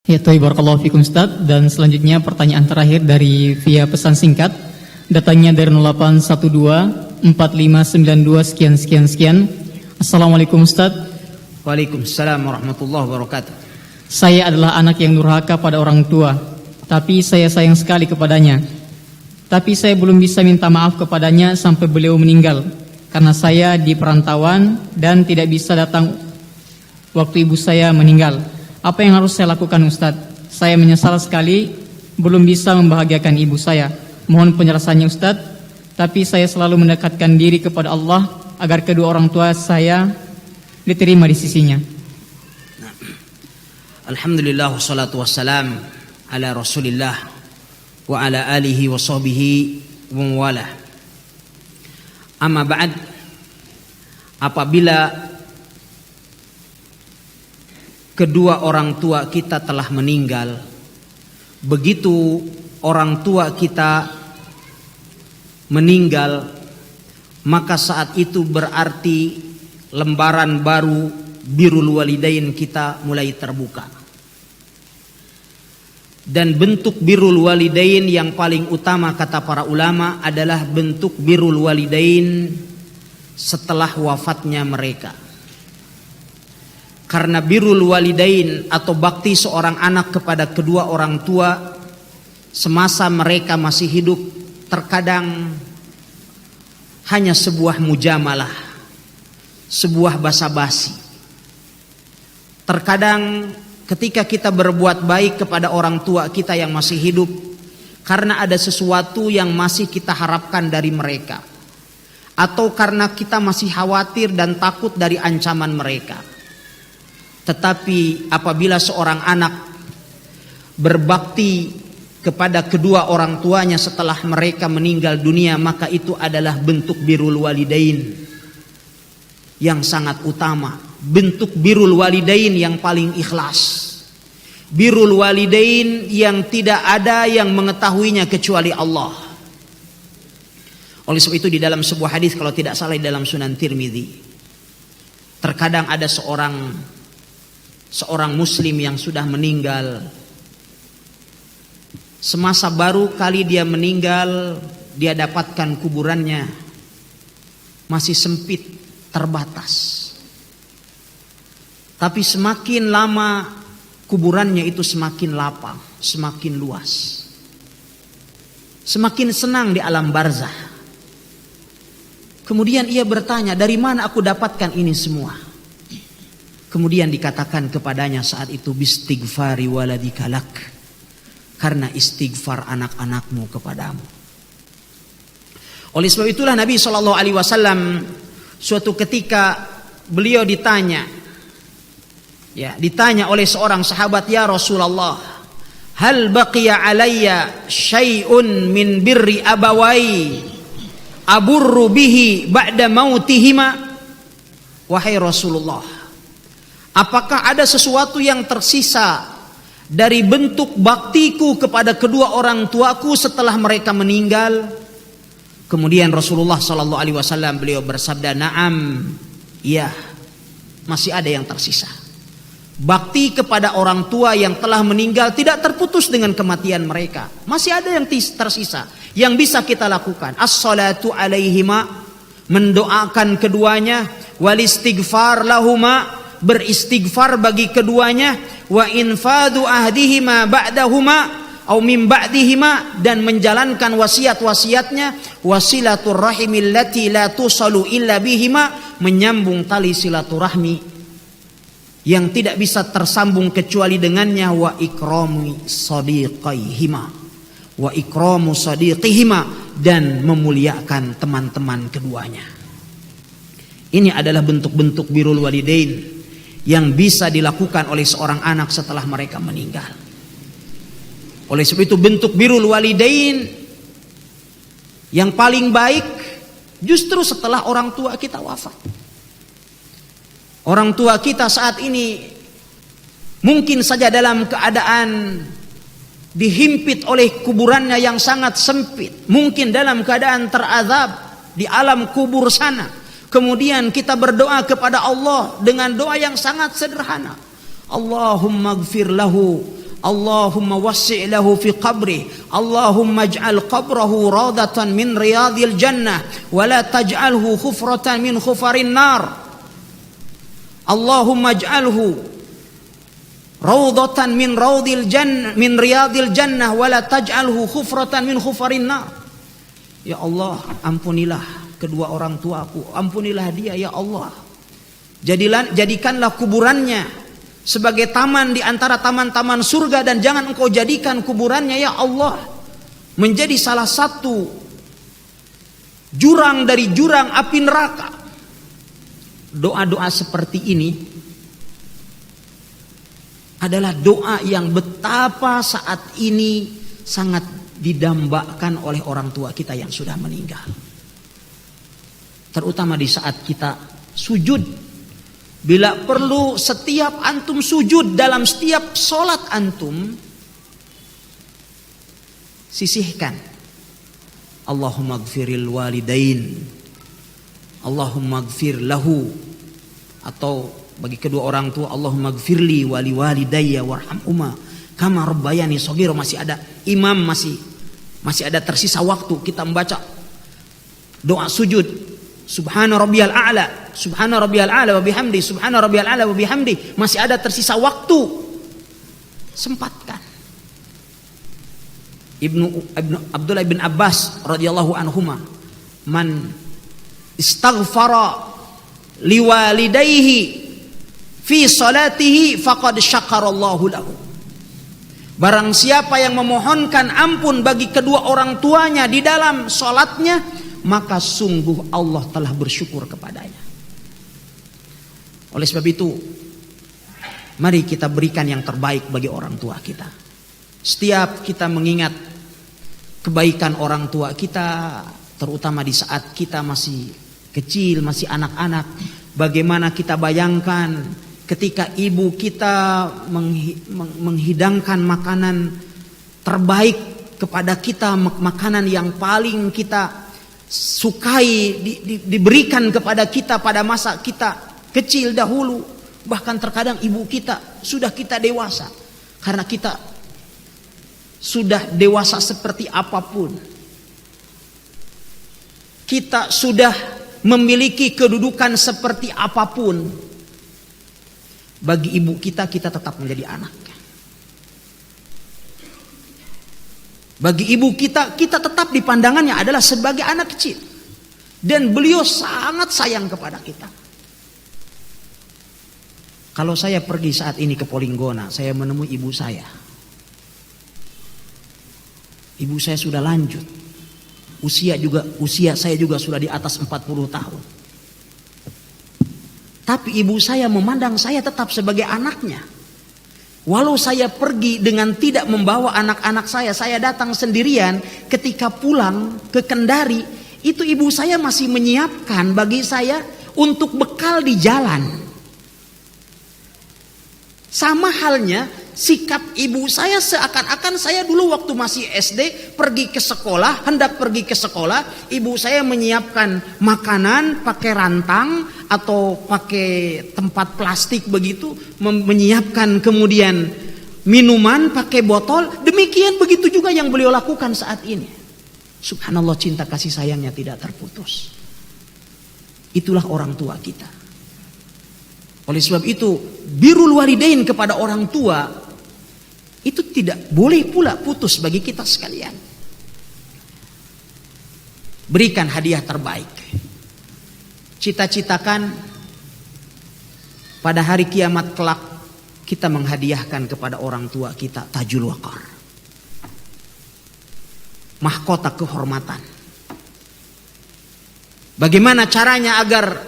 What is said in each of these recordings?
Ya, barakallahu fikum Ustaz. Dan selanjutnya pertanyaan terakhir dari via pesan singkat. Datangnya dari 0812 4592 sekian sekian sekian. Assalamualaikum Ustaz. Waalaikumsalam warahmatullahi wabarakatuh. Saya adalah anak yang durhaka pada orang tua, tapi saya sayang sekali kepadanya. Tapi saya belum bisa minta maaf kepadanya sampai beliau meninggal, karena saya di perantauan dan tidak bisa datang waktu ibu saya meninggal. Apa yang harus saya lakukan Ustadz? Saya menyesal sekali belum bisa membahagiakan ibu saya. Mohon penjelasannya Ustadz. Tapi saya selalu mendekatkan diri kepada Allah agar kedua orang tua saya diterima di sisinya. Alhamdulillah wassalatu wassalam ala Rasulillah wa ala alihi wa sahbihi wa mawala. Amma ba'd, apabila kedua orang tua kita telah meninggal, begitu orang tua kita meninggal, maka saat itu berarti lembaran baru birrul walidain kita mulai terbuka. Dan bentuk birrul walidain yang paling utama kata para ulama adalah bentuk birrul walidain setelah wafatnya mereka. Karena birrul walidain atau bakti seorang anak kepada kedua orang tua semasa mereka masih hidup terkadang hanya sebuah mujamalah, sebuah basa-basi. Terkadang ketika kita berbuat baik kepada orang tua kita yang masih hidup, karena ada sesuatu yang masih kita harapkan dari mereka, atau karena kita masih khawatir dan takut dari ancaman mereka. Tetapi apabila seorang anak berbakti kepada kedua orang tuanya setelah mereka meninggal dunia, maka itu adalah bentuk birrul walidain yang sangat utama, bentuk birrul walidain yang paling ikhlas, birrul walidain yang tidak ada yang mengetahuinya kecuali Allah. Oleh sebab itu di dalam sebuah hadis, kalau tidak salah di dalam Sunan Tirmidzi, terkadang ada seorang muslim yang sudah meninggal, semasa baru kali dia meninggal, dia dapatkan kuburannya masih sempit, terbatas. Tapi semakin lama kuburannya itu semakin lapang, semakin luas, semakin senang di alam barzah. Kemudian ia bertanya, dari mana aku dapatkan ini semua? Kemudian dikatakan kepadanya saat itu, bistighfari waladika lak, karena istighfar anak-anakmu kepadamu. Oleh sebab itulah Nabi SAW suatu ketika beliau ditanya oleh seorang sahabat, ya Rasulullah, hal baqiya alayya syai'un min birri abawai aburru bihi ba'da mautihima. Wahai Rasulullah, apakah ada sesuatu yang tersisa dari bentuk baktiku kepada kedua orang tuaku setelah mereka meninggal? Kemudian Rasulullah SAW beliau bersabda, na'am, iya, masih ada yang tersisa. Bakti kepada orang tua yang telah meninggal tidak terputus dengan kematian mereka. Masih ada yang tersisa yang bisa kita lakukan. As-salatu alaihima, mendoakan keduanya, wal istighfar lahuma, beristighfar bagi keduanya, wa infadu ahdihima ba'dahuma au min ba'dihima, dan menjalankan wasiat-wasiatnya, wasilatur rahimil lati la tusalu illa bihima, menyambung tali silaturahmi yang tidak bisa tersambung kecuali dengannya, wa ikramu sadiqihima, wa ikramu sadiqihima, dan memuliakan teman-teman keduanya. Ini adalah bentuk-bentuk birrul walidain yang bisa dilakukan oleh seorang anak setelah mereka meninggal. Oleh sebab itu bentuk birrul walidain yang paling baik justru setelah orang tua kita wafat. Orang tua kita saat ini mungkin saja dalam keadaan dihimpit oleh kuburannya yang sangat sempit, mungkin dalam keadaan terazab di alam kubur sana. Kemudian kita berdoa kepada Allah dengan doa yang sangat sederhana, Allahumma gfir lahu, Allahumma wassi' lahu fi qabri, Allahumma ij'al qabrahu rawdatan min riyadil jannah wa la taj'alhu khufratan min khufarin nar. Allahumma ij'alhu rawdatan min riyadil jannah wa la taj'alhu khufratan min khufarin nar. Ya Allah, ampunilah kedua orang tuaku, ampunilah dia ya Allah. Jadikanlah kuburannya sebagai taman di antara taman-taman surga, dan jangan engkau jadikan kuburannya ya Allah menjadi salah satu jurang dari jurang api neraka. Doa-doa seperti ini adalah doa yang betapa saat ini sangat didambakan oleh orang tua kita yang sudah meninggal. Terutama di saat kita sujud. Bila perlu setiap antum sujud dalam setiap solat antum, sisihkan Allahumma gfiril walidain, Allahumma gfir lahu, atau bagi kedua orang tua Allahumma gfirli wali walidayya warhamhuma kama rabbayani shaghira. Masih ada imam, masih ada tersisa waktu kita membaca doa sujud. Subhana rabbiyal a'la, subhana rabbiyal a'la wa bihamdi, subhana rabbiyal a'la wa bihamdi. Masih ada tersisa waktu, sempatkan. Abdullah bin Abbas radhiyallahu anhuma, man istaghfara liwalidayhi fi salatihi faqad syakarallahu lahu. Barang siapa yang memohonkan ampun bagi kedua orang tuanya di dalam salatnya, maka sungguh Allah telah bersyukur kepadanya. Oleh sebab itu, mari kita berikan yang terbaik bagi orang tua kita. Setiap kita mengingat kebaikan orang tua kita, terutama di saat kita masih kecil, masih anak-anak, bagaimana kita bayangkan ketika ibu kita menghidangkan makanan terbaik kepada kita, makanan yang paling kita sukai diberikan kepada kita pada masa kita kecil dahulu. Bahkan terkadang ibu kita sudah kita dewasa, karena kita sudah dewasa seperti apapun, kita sudah memiliki kedudukan seperti apapun, bagi ibu kita tetap menjadi anak. Bagi ibu kita tetap dipandangannya adalah sebagai anak kecil. Dan beliau sangat sayang kepada kita. Kalau saya pergi saat ini ke Polinggona, saya menemui ibu saya. Ibu saya sudah lanjut. Usia saya juga sudah di atas 40 tahun. Tapi ibu saya memandang saya tetap sebagai anaknya. Walau saya pergi dengan tidak membawa anak-anak saya datang sendirian. Ketika pulang ke Kendari, itu ibu saya masih menyiapkan bagi saya untuk bekal di jalan. Sama halnya sikap ibu saya, seakan-akan saya dulu waktu masih SD pergi ke sekolah, hendak pergi ke sekolah, ibu saya menyiapkan makanan pakai rantang atau pakai tempat plastik begitu, menyiapkan kemudian minuman pakai botol. Demikian begitu juga yang beliau lakukan saat ini. Subhanallah, cinta kasih sayangnya tidak terputus. Itulah orang tua kita. Oleh sebab itu, birrul walidain kepada orang tua itu tidak boleh pula putus bagi kita sekalian. Berikan hadiah terbaik. Cita-citakan pada hari kiamat kelak kita menghadiahkan kepada orang tua kita tajul waqar, mahkota kehormatan. Bagaimana caranya agar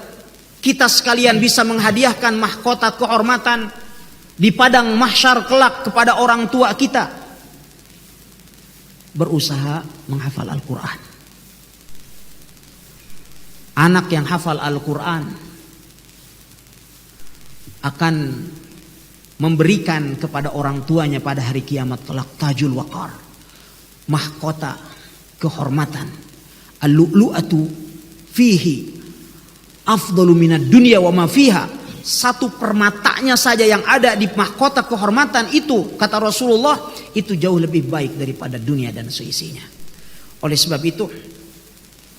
kita sekalian bisa menghadiahkan mahkota kehormatan di padang mahsyar kelak kepada orang tua kita? Berusaha menghafal Al-Quran. Anak yang hafal Al-Quran akan memberikan kepada orang tuanya pada hari kiamat kelak tajul waqar, mahkota kehormatan. Al-lu'lu'atu fihi afdalu minad dunya wa ma fiha satu permatanya saja yang ada di mahkota kehormatan itu, kata Rasulullah, itu jauh lebih baik daripada dunia dan seisinya. Oleh sebab itu,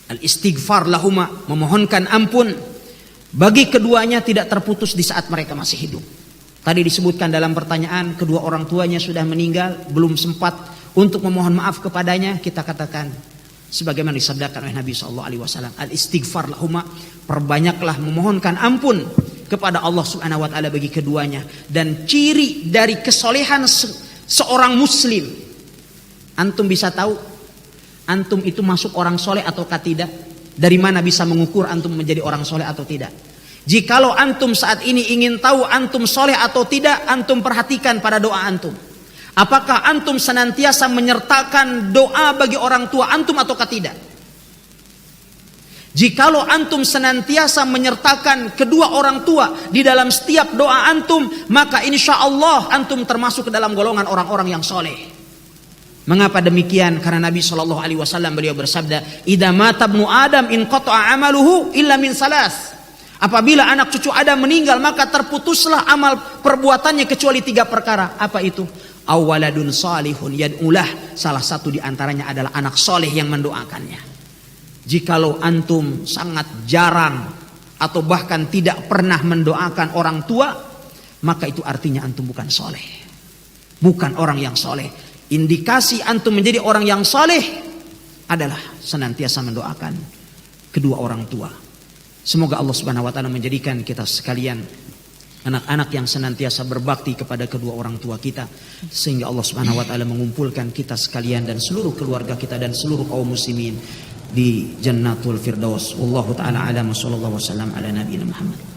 al-istighfar lahuma, memohonkan ampun bagi keduanya tidak terputus di saat mereka masih hidup. Tadi disebutkan dalam pertanyaan, kedua orang tuanya sudah meninggal, belum sempat untuk memohon maaf kepadanya. Kita katakan sebagaimana disabdakan oleh Nabi SAW, al-istighfar lahuma, perbanyaklah memohonkan ampun kepada Allah Subhanahu wa taala bagi keduanya. Dan ciri dari kesolehan seorang muslim, antum bisa tahu antum itu masuk orang soleh ataukah tidak? Dari mana bisa mengukur antum menjadi orang soleh atau tidak? Jikalau antum saat ini ingin tahu antum soleh atau tidak, antum perhatikan pada doa antum. Apakah antum senantiasa menyertakan doa bagi orang tua antum ataukah tidak? Jikalau antum senantiasa menyertakan kedua orang tua di dalam setiap doa antum, maka insya Allah antum termasuk ke dalam golongan orang-orang yang soleh. Mengapa demikian? Karena Nabi SAW beliau bersabda, "Idza mata ibnu Adam in qata'a amaluhu illa min salas." Apabila anak cucu Adam meninggal, maka terputuslah amal perbuatannya kecuali 3 perkara. Apa itu? Awaladun salihun yad'ulah. Salah satu di antaranya adalah anak soleh yang mendoakannya. Jikalau antum sangat jarang atau bahkan tidak pernah mendoakan orang tua, maka itu artinya antum bukan soleh, bukan orang yang soleh. Indikasi antum menjadi orang yang soleh adalah senantiasa mendoakan kedua orang tua. Semoga Allah Subhanahu wa taala menjadikan kita sekalian anak-anak yang senantiasa berbakti kepada kedua orang tua kita, sehingga Allah Subhanahu wa taala mengumpulkan kita sekalian dan seluruh keluarga kita dan seluruh kaum muslimin di Jannatul Firdaus. Wallahu taala alam, sallallahu wasallam ala nabiyina Muhammad.